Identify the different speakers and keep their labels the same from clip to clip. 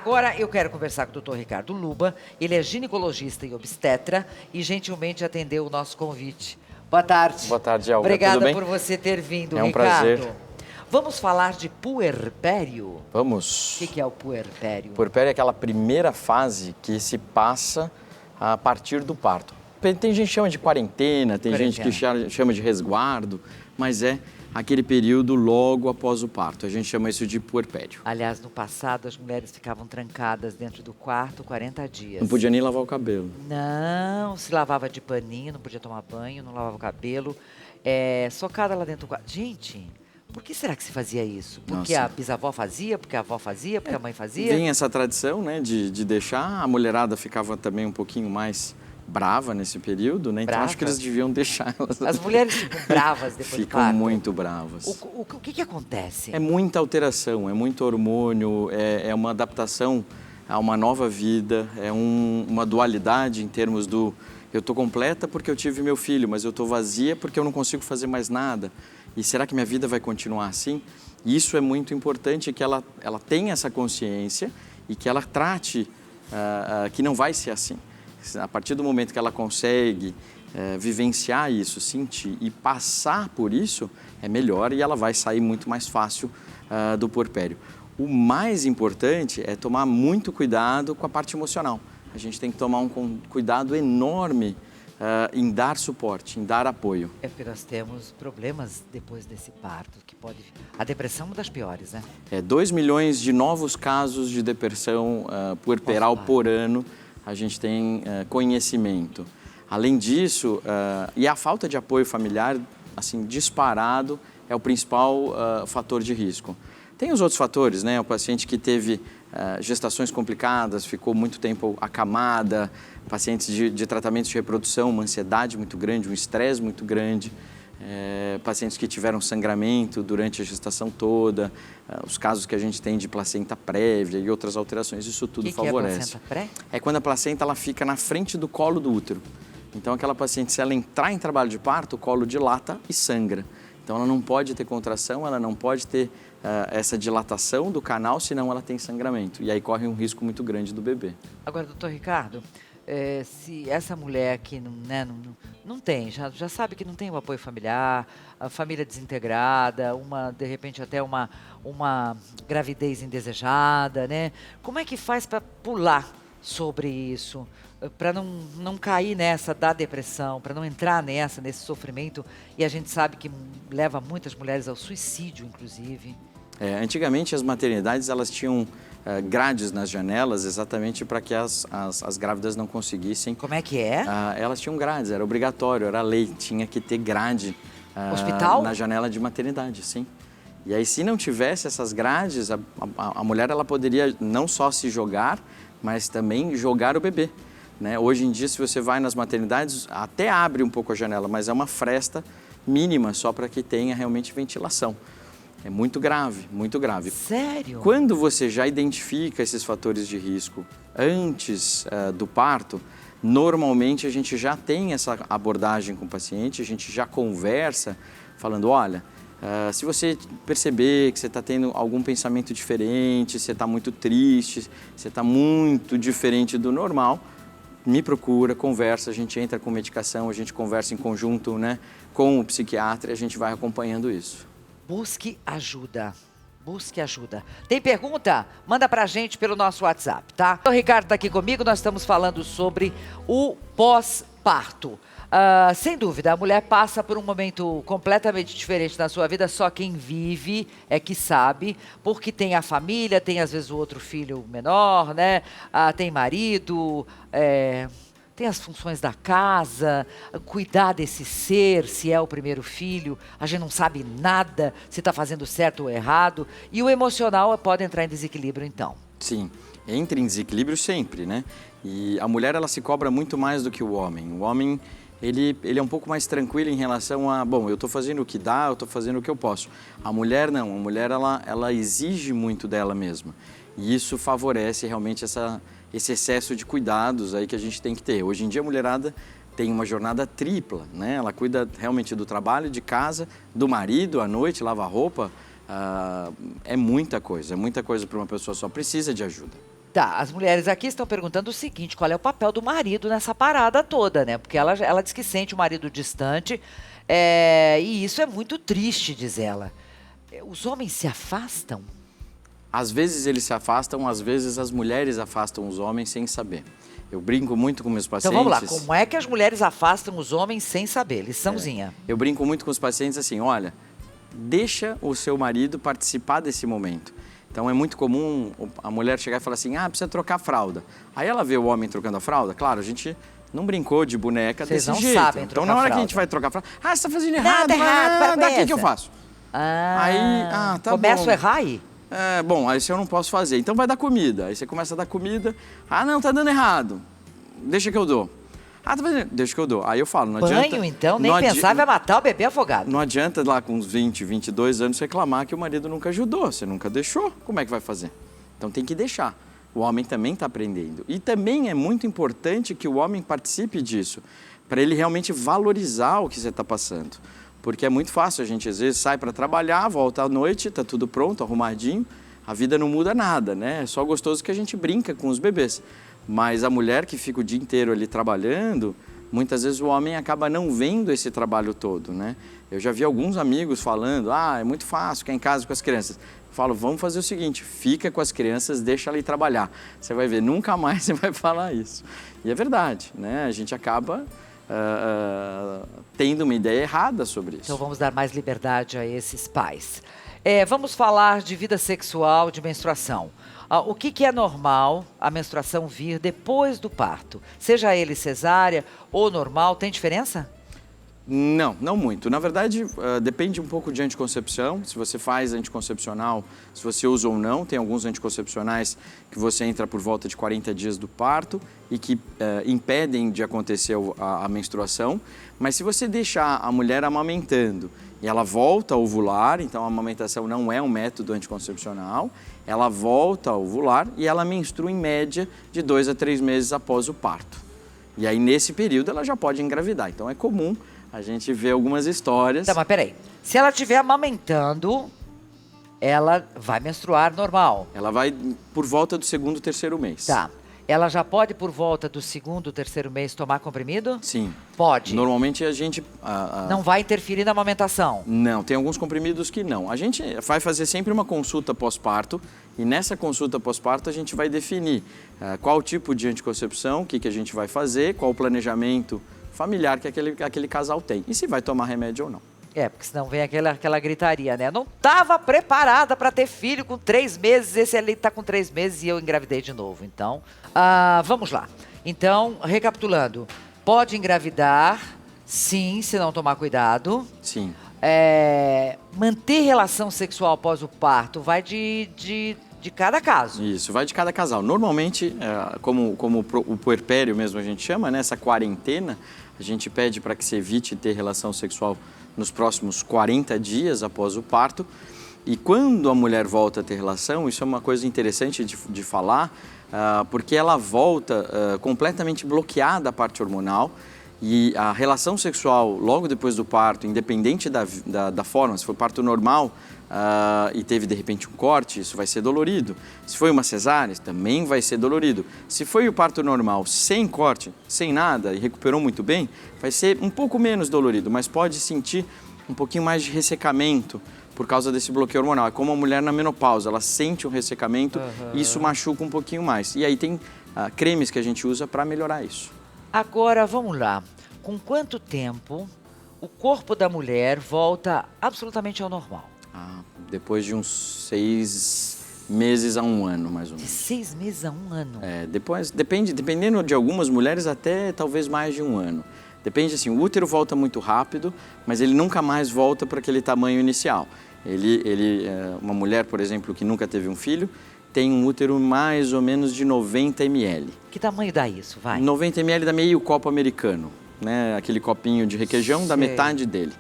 Speaker 1: Agora eu quero conversar com o Dr. Ricardo Luba. Ele é ginecologista e obstetra e gentilmente atendeu o nosso convite. Boa tarde.
Speaker 2: Boa tarde, Elga.
Speaker 1: Obrigada
Speaker 2: Tudo bem?
Speaker 1: por você ter vindo,
Speaker 2: É um
Speaker 1: Ricardo.
Speaker 2: prazer.
Speaker 1: Vamos falar de puerpério?
Speaker 2: Vamos.
Speaker 1: O que é o puerpério?
Speaker 2: Puerpério é aquela primeira fase que se passa a partir do parto. Tem gente que chama de quarentena, tem gente que chama de resguardo, mas é aquele período logo após o parto. A gente chama isso de puerpério.
Speaker 1: Aliás, no passado as mulheres ficavam trancadas dentro do quarto 40 dias.
Speaker 2: Não podia nem lavar o cabelo.
Speaker 1: Não, se lavava de paninho, não podia tomar banho, não lavava o cabelo. Socada lá dentro do quarto. Gente, por que será que se fazia isso? Porque
Speaker 2: Nossa.
Speaker 1: a bisavó fazia, porque a avó fazia, porque a mãe fazia?
Speaker 2: Vem essa tradição, né, de deixar. A mulherada ficava também um pouquinho mais brava nesse período, né? Então
Speaker 1: Brava?
Speaker 2: acho que eles deviam deixar elas.
Speaker 1: As mulheres ficam bravas depois do
Speaker 2: Ficam
Speaker 1: parto?
Speaker 2: muito bravas.
Speaker 1: O que acontece?
Speaker 2: É muita alteração, é muito hormônio, é uma adaptação a uma nova vida, uma dualidade em termos do eu estou completa porque eu tive meu filho, mas eu estou vazia porque eu não consigo fazer mais nada. E será que minha vida vai continuar assim? Isso é muito importante, que ela tenha essa consciência e que ela trate que não vai ser assim. A partir do momento que ela consegue vivenciar isso, sentir e passar por isso, é melhor e ela vai sair muito mais fácil do puerpério. O mais importante é tomar muito cuidado com a parte emocional. A gente tem que tomar um cuidado enorme em dar suporte, em dar apoio.
Speaker 1: É porque nós temos problemas depois desse parto, que pode... A depressão é uma das piores, né?
Speaker 2: 2 milhões de novos casos de depressão puerperal por ano, a gente tem conhecimento. Além disso, e a falta de apoio familiar, assim, disparado, é o principal fator de risco. Tem os outros fatores, né? O paciente que teve gestações complicadas, ficou muito tempo acamada, pacientes de tratamentos de reprodução, uma ansiedade muito grande, um estresse muito grande, pacientes que tiveram sangramento durante a gestação toda, os casos que a gente tem de placenta prévia e outras alterações, isso tudo favorece.
Speaker 1: Que é a placenta pré?
Speaker 2: É quando a placenta ela fica na frente do colo do útero. Então aquela paciente, se ela entrar em trabalho de parto, o colo dilata e sangra. Então ela não pode ter contração, ela não pode ter essa dilatação do canal, senão ela tem sangramento. E aí corre um risco muito grande do bebê.
Speaker 1: Agora, doutor Ricardo, se essa mulher que não tem, já sabe que não tem o apoio familiar, a família desintegrada, de repente até uma gravidez indesejada, né? Como é que faz para pular sobre isso? Para não cair nessa da depressão, para não entrar nesse sofrimento, e a gente sabe que leva muitas mulheres ao suicídio, inclusive.
Speaker 2: Antigamente as maternidades elas tinham grades nas janelas exatamente para que as grávidas não conseguissem.
Speaker 1: Como é que é?
Speaker 2: Elas tinham grades, era obrigatório, era lei, tinha que ter grade
Speaker 1: Hospital?
Speaker 2: na janela de maternidade, sim. E aí se não tivesse essas grades, a mulher ela poderia não só se jogar, mas também jogar o bebê. Né? Hoje em dia, se você vai nas maternidades, até abre um pouco a janela, mas é uma fresta mínima só para que tenha realmente ventilação. É muito grave, muito grave.
Speaker 1: Sério?
Speaker 2: Quando você já identifica esses fatores de risco antes do parto, normalmente a gente já tem essa abordagem com o paciente, a gente já conversa falando, olha, se você perceber que você está tendo algum pensamento diferente, você está muito triste, você está muito diferente do normal, me procura, conversa, a gente entra com medicação, a gente conversa em conjunto, né, com o psiquiatra e a gente vai acompanhando isso.
Speaker 1: Busque ajuda. Busque ajuda. Tem pergunta? Manda pra gente pelo nosso WhatsApp, tá? O Ricardo tá aqui comigo, nós estamos falando sobre o pós-parto. Sem dúvida, a mulher passa por um momento completamente diferente na sua vida, só quem vive é que sabe, porque tem a família, tem às vezes o outro filho menor, né? Tem marido, tem as funções da casa, cuidar desse ser, se é o primeiro filho, a gente não sabe nada se está fazendo certo ou errado, e o emocional pode entrar em desequilíbrio então.
Speaker 2: Sim, entra em desequilíbrio sempre, né? E a mulher ela se cobra muito mais do que o homem. O homem ele é um pouco mais tranquilo em relação a, bom, eu estou fazendo o que dá, eu estou fazendo o que eu posso. A mulher não, a mulher ela exige muito dela mesma. E isso favorece realmente esse excesso de cuidados aí que a gente tem que ter. Hoje em dia a mulherada tem uma jornada tripla, né? Ela cuida realmente do trabalho, de casa, do marido, à noite, lava roupa. É muita coisa para uma pessoa só, precisa de ajuda.
Speaker 1: Tá, as mulheres aqui estão perguntando o seguinte, qual é o papel do marido nessa parada toda, né? Porque ela diz que sente o marido distante, e isso é muito triste, diz ela. Os homens se afastam?
Speaker 2: Às vezes eles se afastam, às vezes as mulheres afastam os homens sem saber. Eu brinco muito com meus pacientes.
Speaker 1: Então vamos lá, como é que as mulheres afastam os homens sem saber? Liçãozinha.
Speaker 2: Eu brinco muito com os pacientes assim, olha, deixa o seu marido participar desse momento. Então é muito comum a mulher chegar e falar assim, precisa trocar a fralda. Aí ela vê o homem trocando a fralda, claro, a gente não brincou de boneca
Speaker 1: Vocês
Speaker 2: desse
Speaker 1: não
Speaker 2: jeito.
Speaker 1: sabem
Speaker 2: Então
Speaker 1: trocar
Speaker 2: na hora
Speaker 1: fralda.
Speaker 2: que a gente vai trocar a fralda, você está fazendo errado,
Speaker 1: Nada errado, para com
Speaker 2: daqui que eu
Speaker 1: essa.
Speaker 2: faço. Aí, tá
Speaker 1: começo
Speaker 2: bom.
Speaker 1: a errar aí.
Speaker 2: Bom, aí se eu não posso fazer, então vai dar comida. Aí você começa a dar comida, não, tá dando errado, deixa que eu dou. Tá fazendo, deixa que eu dou. Aí eu falo, não adianta...
Speaker 1: Banho, então, nem
Speaker 2: não
Speaker 1: pensar, vai matar o bebê afogado.
Speaker 2: Não adianta lá com uns 20, 22 anos reclamar que o marido nunca ajudou, você nunca deixou, como é que vai fazer? Então tem que deixar. O homem também está aprendendo. E também é muito importante que o homem participe disso, para ele realmente valorizar o que você está passando. Porque é muito fácil, a gente às vezes sai para trabalhar, volta à noite, está tudo pronto, arrumadinho, a vida não muda nada, né? É só gostoso que a gente brinca com os bebês. Mas a mulher que fica o dia inteiro ali trabalhando, muitas vezes o homem acaba não vendo esse trabalho todo, né? Eu já vi alguns amigos falando, é muito fácil ficar em casa com as crianças. Eu falo, vamos fazer o seguinte, fica com as crianças, deixa ela ir trabalhar. Você vai ver, nunca mais você vai falar isso. E é verdade, né? A gente acaba tendo uma ideia errada sobre isso.
Speaker 1: Então vamos dar mais liberdade a esses pais. Vamos falar de vida sexual, de menstruação. O que é normal a menstruação vir depois do parto? Seja ele cesárea ou normal, tem diferença?
Speaker 2: Não, não muito. Na verdade, depende um pouco de anticoncepção, se você faz anticoncepcional, se você usa ou não. Tem alguns anticoncepcionais que você entra por volta de 40 dias do parto e que impedem de acontecer a menstruação. Mas se você deixar a mulher amamentando e ela volta a ovular, então a amamentação não é um método anticoncepcional, ela volta a ovular e ela menstrua em média de 2 a 3 meses após o parto. E aí, nesse período, ela já pode engravidar. Então, é comum a gente ver algumas histórias.
Speaker 1: Tá, mas peraí. Se ela estiver amamentando, ela vai menstruar normal.
Speaker 2: Ela vai por volta do 2º, 3º mês.
Speaker 1: Tá. Ela já pode, por volta do 2º, 3º mês, tomar comprimido?
Speaker 2: Sim.
Speaker 1: Pode.
Speaker 2: Normalmente a gente...
Speaker 1: Não vai interferir na amamentação?
Speaker 2: Não, tem alguns comprimidos que não. A gente vai fazer sempre uma consulta pós-parto e nessa consulta pós-parto a gente vai definir qual tipo de anticoncepção, o que a gente vai fazer, qual o planejamento familiar que aquele casal tem e se vai tomar remédio ou não.
Speaker 1: Porque senão vem aquela gritaria, né? Eu não estava preparada para ter filho com 3 meses, esse ali está com 3 meses e eu engravidei de novo. Então, vamos lá. Então, recapitulando, pode engravidar, sim, se não tomar cuidado.
Speaker 2: Sim.
Speaker 1: Manter relação sexual após o parto vai de cada caso.
Speaker 2: Isso, vai de cada casal. Normalmente, como o puerpério mesmo a gente chama, né? Essa quarentena, a gente pede para que se evite ter relação sexual nos próximos 40 dias após o parto. E quando a mulher volta a ter relação, isso é uma coisa interessante de falar, porque ela volta completamente bloqueada a parte hormonal e a relação sexual logo depois do parto, independente da forma, se for parto normal e teve de repente um corte, isso vai ser dolorido. Se foi uma cesárea, também vai ser dolorido. Se foi o parto normal sem corte, sem nada e recuperou muito bem, vai ser um pouco menos dolorido, mas pode sentir um pouquinho mais de ressecamento por causa desse bloqueio hormonal. É como a mulher na menopausa, ela sente um ressecamento e isso machuca um pouquinho mais. E aí tem cremes que a gente usa para melhorar isso.
Speaker 1: Agora, vamos lá. Com quanto tempo o corpo da mulher volta absolutamente ao normal?
Speaker 2: Depois de uns 6 meses a 1 ano, mais ou
Speaker 1: De
Speaker 2: menos.
Speaker 1: 6 meses a 1 ano?
Speaker 2: Dependendo de algumas mulheres, até talvez mais de 1 ano. Depende assim, o útero volta muito rápido, mas ele nunca mais volta para aquele tamanho inicial. Uma mulher, por exemplo, que nunca teve um filho, tem um útero mais ou menos de 90 ml.
Speaker 1: Que tamanho dá isso, vai?
Speaker 2: 90 ml dá meio copo americano, né? Aquele copinho de requeijão dá metade dele.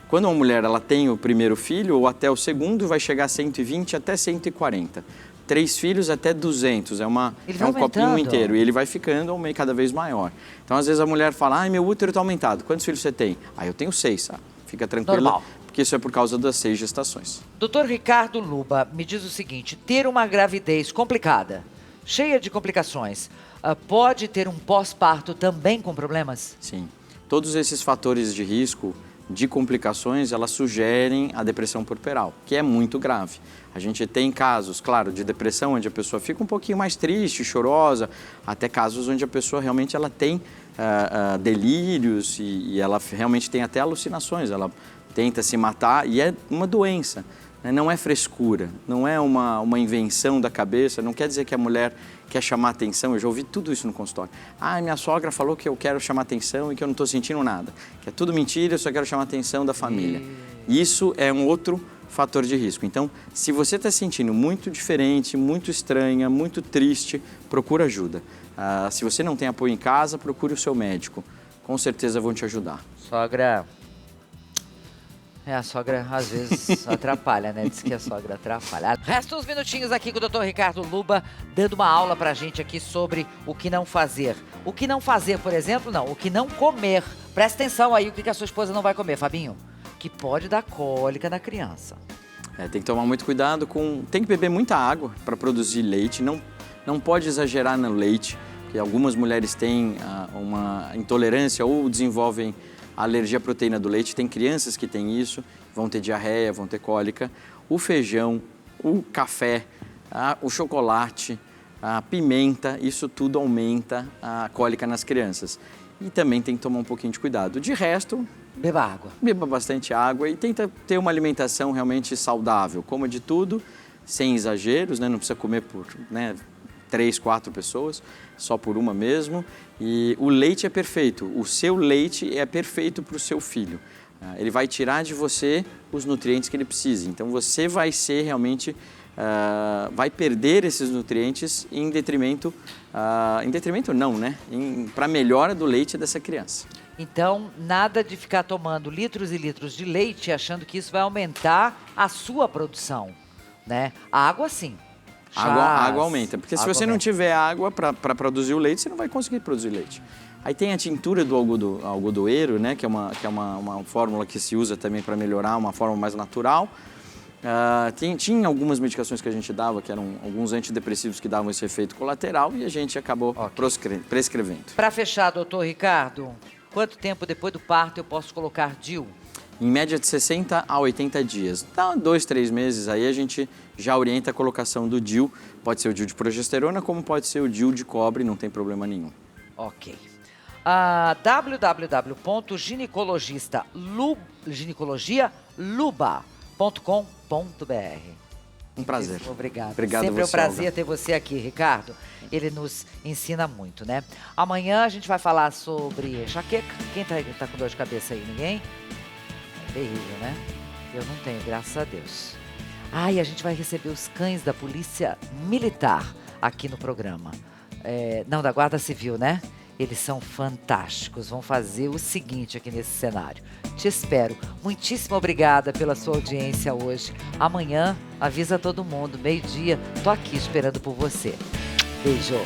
Speaker 2: Quando uma mulher ela tem o primeiro filho ou até o segundo, vai chegar a 120 até 140. 3 filhos até 200, é um copinho inteiro. E ele vai ficando cada vez maior. Então, às vezes a mulher fala, meu útero está aumentado. Quantos filhos você tem? Eu tenho 6, Fica tranquila.
Speaker 1: Normal.
Speaker 2: Porque isso é por causa das 6 gestações.
Speaker 1: Doutor Ricardo Luba, me diz o seguinte, ter uma gravidez complicada, cheia de complicações, pode ter um pós-parto também com problemas?
Speaker 2: Sim. Todos esses fatores de risco de complicações, elas sugerem a depressão puerperal, que é muito grave. A gente tem casos, claro, de depressão onde a pessoa fica um pouquinho mais triste, chorosa, até casos onde a pessoa realmente ela tem delírios e ela realmente tem até alucinações, ela tenta se matar e é uma doença. Não é frescura, não é uma invenção da cabeça, não quer dizer que a mulher quer chamar atenção. Eu já ouvi tudo isso no consultório. Minha sogra falou que eu quero chamar atenção e que eu não estou sentindo nada. Que é tudo mentira, eu só quero chamar atenção da família. Isso é um outro fator de risco. Então, se você está se sentindo muito diferente, muito estranha, muito triste, procura ajuda. Se você não tem apoio em casa, procure o seu médico. Com certeza vão te ajudar.
Speaker 1: Sogra... a sogra às vezes atrapalha, né? Diz que a sogra atrapalha. Resta uns minutinhos aqui com o Dr. Ricardo Luba, dando uma aula pra gente aqui sobre o que não fazer. O que não fazer, por exemplo, não. O que não comer. Presta atenção aí, o que a sua esposa não vai comer, Fabinho. Que pode dar cólica na criança.
Speaker 2: Tem que tomar muito cuidado com... Tem que beber muita água para produzir leite. Não pode exagerar no leite, porque algumas mulheres têm uma intolerância ou desenvolvem a alergia à proteína do leite. Tem crianças que têm isso, vão ter diarreia, vão ter cólica. O feijão, o café, o chocolate, a pimenta, isso tudo aumenta a cólica nas crianças. E também tem que tomar um pouquinho de cuidado. De resto...
Speaker 1: Beba água.
Speaker 2: Beba bastante água e tenta ter uma alimentação realmente saudável. Coma de tudo, sem exageros, né? Não precisa comer por 3, 4 pessoas, só por uma mesmo. E o leite é perfeito, o seu leite é perfeito para o seu filho. Ele vai tirar de você os nutrientes que ele precisa. Então você vai ser realmente, vai perder esses nutrientes em detrimento não, né? Para a melhora do leite dessa criança.
Speaker 1: Então, nada de ficar tomando litros e litros de leite achando que isso vai aumentar a sua produção, né? A água sim.
Speaker 2: A água aumenta, porque se você não tiver água para produzir o leite, você não vai conseguir produzir leite. Aí tem a tintura do algodoeiro, né, que é uma fórmula que se usa também para melhorar, uma forma mais natural. Tinha algumas medicações que a gente dava, que eram alguns antidepressivos que davam esse efeito colateral e a gente acabou prescrevendo.
Speaker 1: Para fechar, doutor Ricardo, quanto tempo depois do parto eu posso colocar DIU?
Speaker 2: Em média de 60 a 80 dias. Então, 2, 3 meses aí a gente já orienta a colocação do DIU. Pode ser o DIU de progesterona, como pode ser o DIU de cobre, não tem problema nenhum.
Speaker 1: Ok. www.ginecologialuba.com.br.
Speaker 2: Um prazer.
Speaker 1: Obrigado.
Speaker 2: Obrigado
Speaker 1: Sempre é um
Speaker 2: você,
Speaker 1: prazer
Speaker 2: Olga.
Speaker 1: ter você aqui, Ricardo. Ele nos ensina muito, né? Amanhã a gente vai falar sobre enxaqueca. Quem tá com dor de cabeça aí? Ninguém? É terrível, né? Eu não tenho, graças a Deus. E a gente vai receber os cães da Polícia Militar aqui no programa. Não, da Guarda Civil, né? Eles são fantásticos, vão fazer o seguinte aqui nesse cenário. Te espero. Muitíssimo obrigada pela sua audiência hoje. Amanhã, avisa todo mundo, meio-dia, tô aqui esperando por você. Beijo.